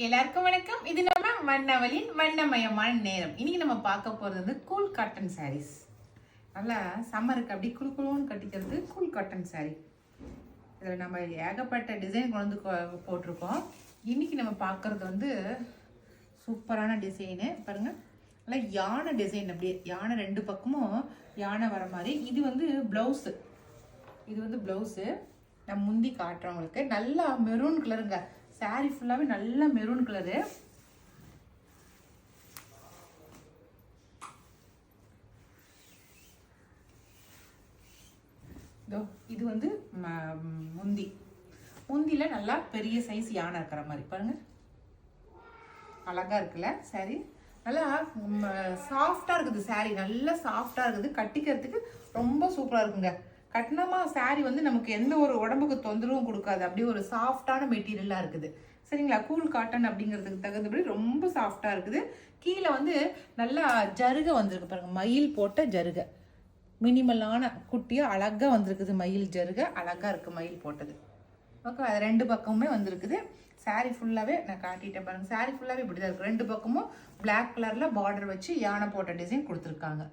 எல்லாருக்கும் வணக்கம். இது நம்ம வண்ணவலின் வண்ணமயமான நேரம். இன்னைக்கு நம்ம பார்க்க போறது வந்து கூல் காட்டன் சாரீஸ். நல்லா சம்மருக்கு அப்படி குழு குழுன்னு கட்டிக்கிறது கூல் காட்டன் சாரீ. இதில் நம்ம ஏகப்பட்ட டிசைன் கொண்டு போட்டிருக்கோம். இன்னைக்கு நம்ம பார்க்கறது வந்து சூப்பரான டிசைனு பாருங்க. நல்லா யானை டிசைன், அப்படியே யானை ரெண்டு பக்கமும் யானை வர மாதிரி. இது வந்து பிளவுஸு. இது வந்து பிளவுஸு நான் முந்தி காட்டுறவங்களுக்கு. நல்லா மெரூன் கலருங்க. சாரி ஃபுல்லாகவே நல்ல மெரூன் கலரு. இது வந்து முந்தியில் நல்லா பெரிய சைஸ் யானை இருக்கிற மாதிரி பாருங்க. அழகா இருக்குல்ல சாரி. நல்லா சாஃப்டா இருக்குது சாரி. நல்லா சாஃப்டா இருக்குது. கட்டிக்கிறதுக்கு ரொம்ப சூப்பரா இருக்குங்க. கட்டினமா சாரி வந்து நமக்கு எந்த ஒரு உடம்புக்கு தொந்தரவும் கொடுக்காது. அப்படியே ஒரு சாஃப்டான மெட்டீரியலாக இருக்குது. சரிங்களா? கூல் காட்டன் அப்படிங்கிறதுக்கு தகுந்தபடி ரொம்ப சாஃப்டாக இருக்குது. கீழே வந்து நல்லா ஜருகை வந்திருக்கு பாருங்க. மயில் போட்ட ஜருகை, மினிமலான குட்டியாக அழகாக வந்திருக்குது. மயில் ஜருகை அழகாக இருக்குது மயில் போட்டது. ஓகே, அது ரெண்டு பக்கமுமே வந்திருக்குது. சாரி ஃபுல்லாகவே நான் காட்டிட்டேன் பாருங்க. சாரி ஃபுல்லாகவே இப்படி தான் இருக்குது. ரெண்டு பக்கமும் பிளாக் கலரில் பார்டர் வச்சு யானை போட்ட டிசைன் கொடுத்துருக்காங்க.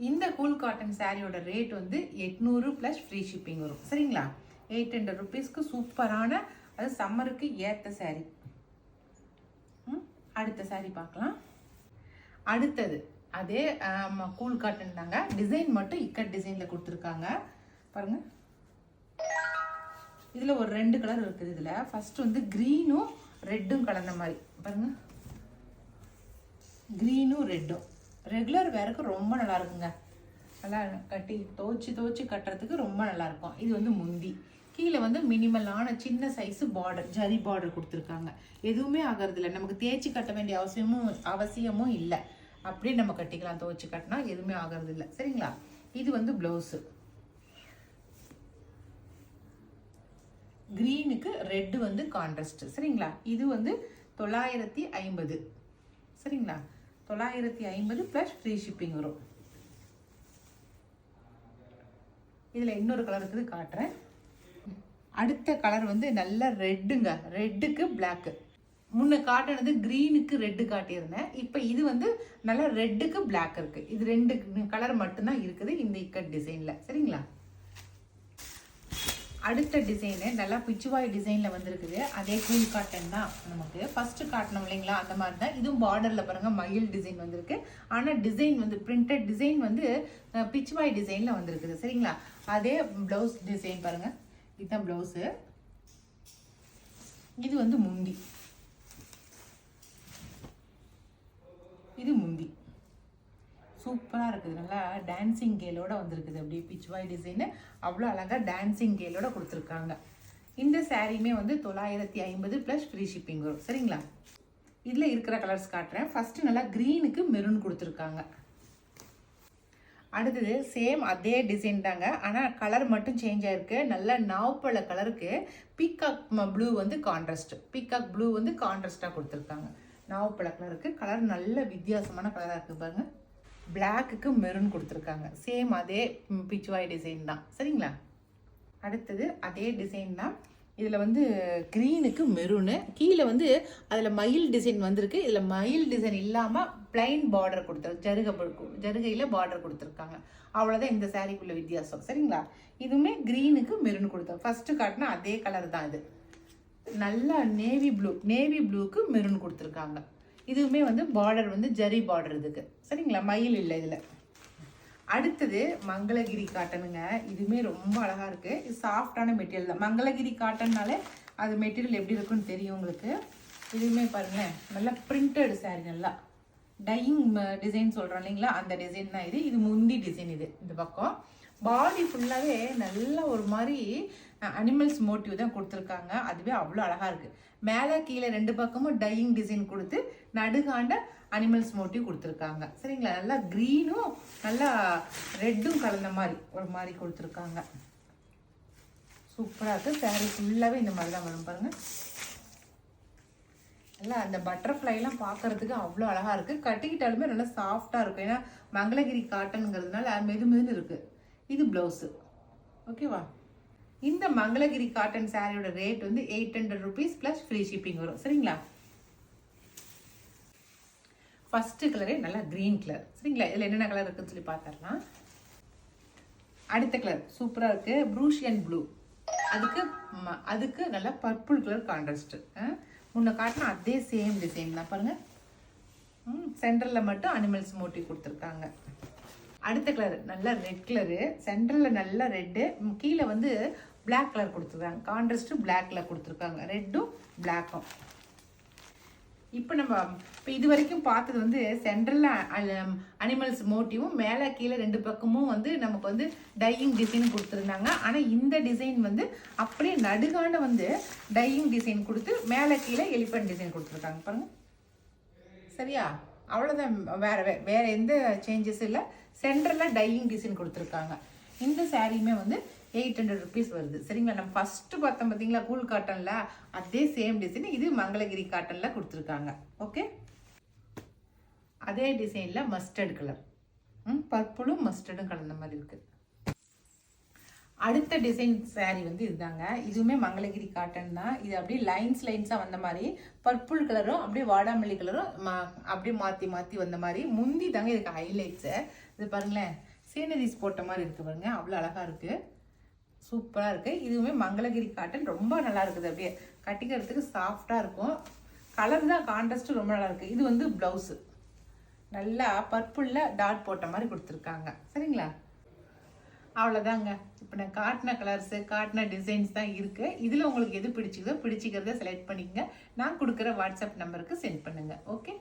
இந்த கூல் காட்டன் சாரியோட ரேட் வந்து 800 + ஃப்ரீ ஷிப்பிங் வரும். சரிங்களா? 800 rupeesக்கு சூப்பரான, அது சம்மருக்கு ஏற்ற சாரி. அடுத்த சாரி பார்க்கலாம். அடுத்தது அதே கூல் காட்டன் தாங்க. டிசைன் மட்டும் இக்கட் டிசைனில் கொடுத்துருக்காங்க பாருங்க. இதில் ஒரு 2 கலர் இருக்குது. இதில் ஃபர்ஸ்ட் வந்து க்ரீனும் ரெட்டும் கலந்த மாதிரி பாருங்க. க்ரீனும் ரெட்டும் ரெகுலர் வேருக்கு ரொம்ப நல்லா இருக்குங்க. நல்லா கட்டி துவச்சி கட்டுறதுக்கு ரொம்ப நல்லா இருக்கும். இது வந்து முந்தி. கீழே வந்து மினிமலான சின்ன சைஸு பார்டர், ஜரி பார்டர் கொடுத்துருக்காங்க. எதுவுமே ஆகிறதில்ல. நமக்கு தேய்ச்சி கட்ட வேண்டிய அவசியமும் இல்லை. அப்படியே நம்ம கட்டிக்கலாம். துவச்சி கட்டினா எதுவுமே ஆகிறது இல்லை. சரிங்களா? இது வந்து ப்ளவுஸு. க்ரீனுக்கு ரெட்டு வந்து கான்ட்ராஸ்ட். சரிங்களா? இது வந்து 950. சரிங்களா? 950 + ஃப்ரீ ஷிப்பிங் வரும். இதில் இன்னொரு கலர் இருக்குது, காட்டுறேன். அடுத்த கலர் வந்து நல்ல ரெட்டுங்க. ரெட்டுக்கு பிளாக்கு. முன்ன காட்டினது க்ரீனுக்கு ரெட்டு காட்டியிருந்தேன். இப்போ இது வந்து நல்ல ரெட்டுக்கு பிளாக் இருக்குது. இது 2 கலர் மட்டும்தான் இருக்குது இந்த இக்கட் டிசைனில். சரிங்களா? அடுத்த டிசைனு நல்லா பிச்சுவாய் டிசைனில் வந்திருக்குது. அதே கூல் காட்டன் தான். நமக்கு ஃபஸ்ட்டு காட்டணும் இல்லைங்களா, அந்த மாதிரி தான். இதுவும் பார்டரில் பாருங்கள் மயில் டிசைன் வந்திருக்கு. ஆனால் டிசைன் வந்து பிரிண்டட் டிசைன் வந்து பிச்சுவாய் டிசைனில் வந்திருக்குது. சரிங்களா? அதே ப்ளவுஸ் டிசைன் பாருங்கள். இதுதான் ப்ளவுஸு. இது வந்து முந்தி. இது முந்தி சூப்பராக இருக்குது. நல்லா டான்சிங் கேலோட வந்திருக்குது. அப்படியே பிச்சுவாய் டிசைனு அவ்வளோ அழகாக டான்சிங் கேலோட கொடுத்துருக்காங்க. இந்த சாரியுமே வந்து 950 + ஃப்ரீ ஷிப்பிங் வரும். சரிங்களா? இதில் இருக்கிற கலர்ஸ் காட்டுறேன். ஃபஸ்ட்டு நல்லா க்ரீனுக்கு மெரூன் கொடுத்துருக்காங்க. அடுத்தது சேம் அதே டிசைன் தாங்க. ஆனால் கலர் மட்டும் சேஞ்ச் ஆகிருக்கு. நல்லா நாவப்பழ கலருக்கு பீகாக் ப்ளூ வந்து கான்ட்ராஸ்ட். பீகாக் ப்ளூ வந்து கான்ட்ராஸ்டாக கொடுத்துருக்காங்க. நாவப்பழ கலருக்கு கலர் நல்ல வித்தியாசமான கலராக இருக்குது பாருங்கள். பிளாக்குக்கு மெரூன் கொடுத்துருக்காங்க. சேம் அதே பிச்சுவாய் டிசைன் தான். சரிங்களா? அடுத்தது அதே டிசைன் தான். இதில் வந்து க்ரீனுக்கு மெரூனு. கீழே வந்து அதில் மயில் டிசைன் வந்திருக்கு. இதில் மயில் டிசைன் இல்லாமல் பிளைன் பார்டர் ஜருகையில் பார்டர் கொடுத்துருக்காங்க. அவ்வளோதான் இந்த சாரிக்குள்ள வித்தியாசம். சரிங்களா? இதுவுமே க்ரீனுக்கு மெரூன் கொடுத்தோம். ஃபஸ்ட்டு காட்டினா அதே கலர் தான். இது நல்லா நேவி ப்ளூக்கு மெரூன் கொடுத்துருக்காங்க. இதுவுமே வந்து பார்டர் வந்து ஜரி பார்டர் இதுக்கு. சரிங்களா? மயில் இல்லை இதில். அடுத்தது மங்களகிரி காட்டனுங்க. இதுவுமே ரொம்ப அழகாக இருக்குது. இது சாஃப்டான மெட்டீரியல் தான். மங்களகிரி காட்டன்னாலே அது மெட்டீரியல் எப்படி இருக்குன்னு தெரியும் உங்களுக்கு. இதுவுமே பாருங்களேன், நல்லா பிரிண்டட் சாரி. நல்லா டையிங் டிசைன் சொல்கிறோம் இல்லைங்களா, அந்த டிசைன் தான் இது. இது முந்தி டிசைன். இது இந்த பக்கம் பாடி ஃபுல்லாகவே நல்ல ஒரு மாதிரி அனிமல்ஸ் மோட்டிவ் தான் கொடுத்துருக்காங்க. அதுவே அவ்வளோ அழகாக இருக்குது. மேலே கீழே 2 பக்கமும் டையிங் டிசைன் கொடுத்து நடுகாண்ட அனிமல்ஸ் மோட்டிவ் கொடுத்துருக்காங்க. சரிங்களா? நல்லா க்ரீனும் நல்லா ரெட்டும் கலந்த மாதிரி ஒரு மாதிரி கொடுத்துருக்காங்க. சூப்பராக இருக்குது. சாரி ஃபுல்லாகவே இந்த மாதிரி தான் வரும் பாருங்கள். நல்லா அந்த பட்டர்ஃப்ளைலாம் பார்க்கறதுக்கு அவ்வளோ அழகாக இருக்குது. கட்டிக்கிட்டாலுமே நல்லா சாஃப்டாக இருக்கும். ஏன்னா மங்களகிரி காட்டனுங்கிறதுனால மெதுன்னு இருக்குது. இது ப்ளவுஸு. ஓகேவா? இந்த மங்களகிரி காட்டன் சாரியோட ரேட் வந்து 800 rupees ப்ளஸ் ஃப்ரீ ஷிப்பிங் வரும். சரிங்களா? ஃபர்ஸ்ட் கலரே நல்லா கிரீன் கலர். சரிங்களா? இதில் என்னென்ன கலர் இருக்குன்னு சொல்லி பார்த்துடலாம். அடுத்த கலர் சூப்பராக இருக்கு, ப்ரூஷியன் ப்ளூ. அதுக்கு நல்லா பர்பிள் கலர் கான்ட்ராஸ்ட். முன்ன காட்டின அதே சேம் டிசைன் தான் பாருங்க. சென்டரில் மட்டும் அனிமல்ஸ் மோட்டிவ் கொடுத்துருக்காங்க. அடுத்த கலர் நல்லா ரெட் கலரு, சென்டரில் நல்லா ரெட்டு, கீழே வந்து பிளாக் கலர் கொடுத்துருக்காங்க. கான்ட்ராஸ்ட் பிளாக் கலர் கொடுத்துருக்காங்க, ரெட்டும் பிளாக்கும். இப்போ இது வரைக்கும் பார்த்தது வந்து சென்ட்ரலில் அனிமல்ஸ் மோட்டிவும் மேலே கீழே 2 பக்கமும் வந்து நமக்கு வந்து டையிங் டிசைன் கொடுத்துருந்தாங்க. ஆனால் இந்த டிசைன் வந்து அப்படியே நடுகான வந்து டையிங் டிசைன் கொடுத்து மேலே கீழே எலிஃபென்ட் டிசைன் கொடுத்துருக்காங்க பாருங்க. சரியா? அவ்வளோதான், வேற எந்த சேஞ்சஸும் இல்லை. சென்டரில் டையிங் டிசைன் கொடுத்துருக்காங்க. இந்த சாரியுமே வந்து 800 rupees வருது. சரிங்களா? நம்ம ஃபர்ஸ்ட் பார்த்தோம் பார்த்தீங்களா கூல் காட்டன்ல, அதே சேம் டிசைன் இது மங்களகிரி காட்டன்ல கொடுத்துருக்காங்க. ஓகே, அதே டிசைன்ல மஸ்டர்ட் கலர், பர்பிளும் மஸ்டர்டும் கலந்த மாதிரி இருக்கு. அடுத்த டிசைன் சாரி வந்து இதுதாங்க. இதுவுமே மங்களகிரி காட்டன் தான். இது அப்படியே லைன்ஸாக வந்த மாதிரி, பர்பிள் கலரும் அப்படியே வாடாமல்லி கலரும் அப்படியே மாற்றி வந்த மாதிரி. முந்தி தாங்க இதுக்கு ஹைலைட்ஸு. இது பாருங்களேன், சீனரிஸ் போட்ட மாதிரி இருக்கு பாருங்க, அவ்வளோ அழகாக இருக்கு, சூப்பராக இருக்கு. இதுவுமே மங்களகிரி காட்டன் ரொம்ப நல்லா இருக்குது. அப்படியே கட்டிக்கிறதுக்கு சாஃப்டாக இருக்கும். கலர் தான் கான்ட்ராஸ்ட் ரொம்ப நல்லா இருக்கு. இது வந்து ப்ளவுஸு நல்லா பர்பிளில் டாட் போட்ட மாதிரி கொடுத்துருக்காங்க. சரிங்களா? அவ்வளோதாங்க. இப்போ நான் காட்டின கலர்ஸு காட்டின டிசைன்ஸ் தான் இருக்குது. இதில் உங்களுக்கு எது பிடிச்சிக்கிறத செலக்ட் பண்ணிக்கங்க. நான் கொடுக்குற வாட்ஸ்அப் நம்பருக்கு சென்ட் பண்ணுங்கள். ஓகே.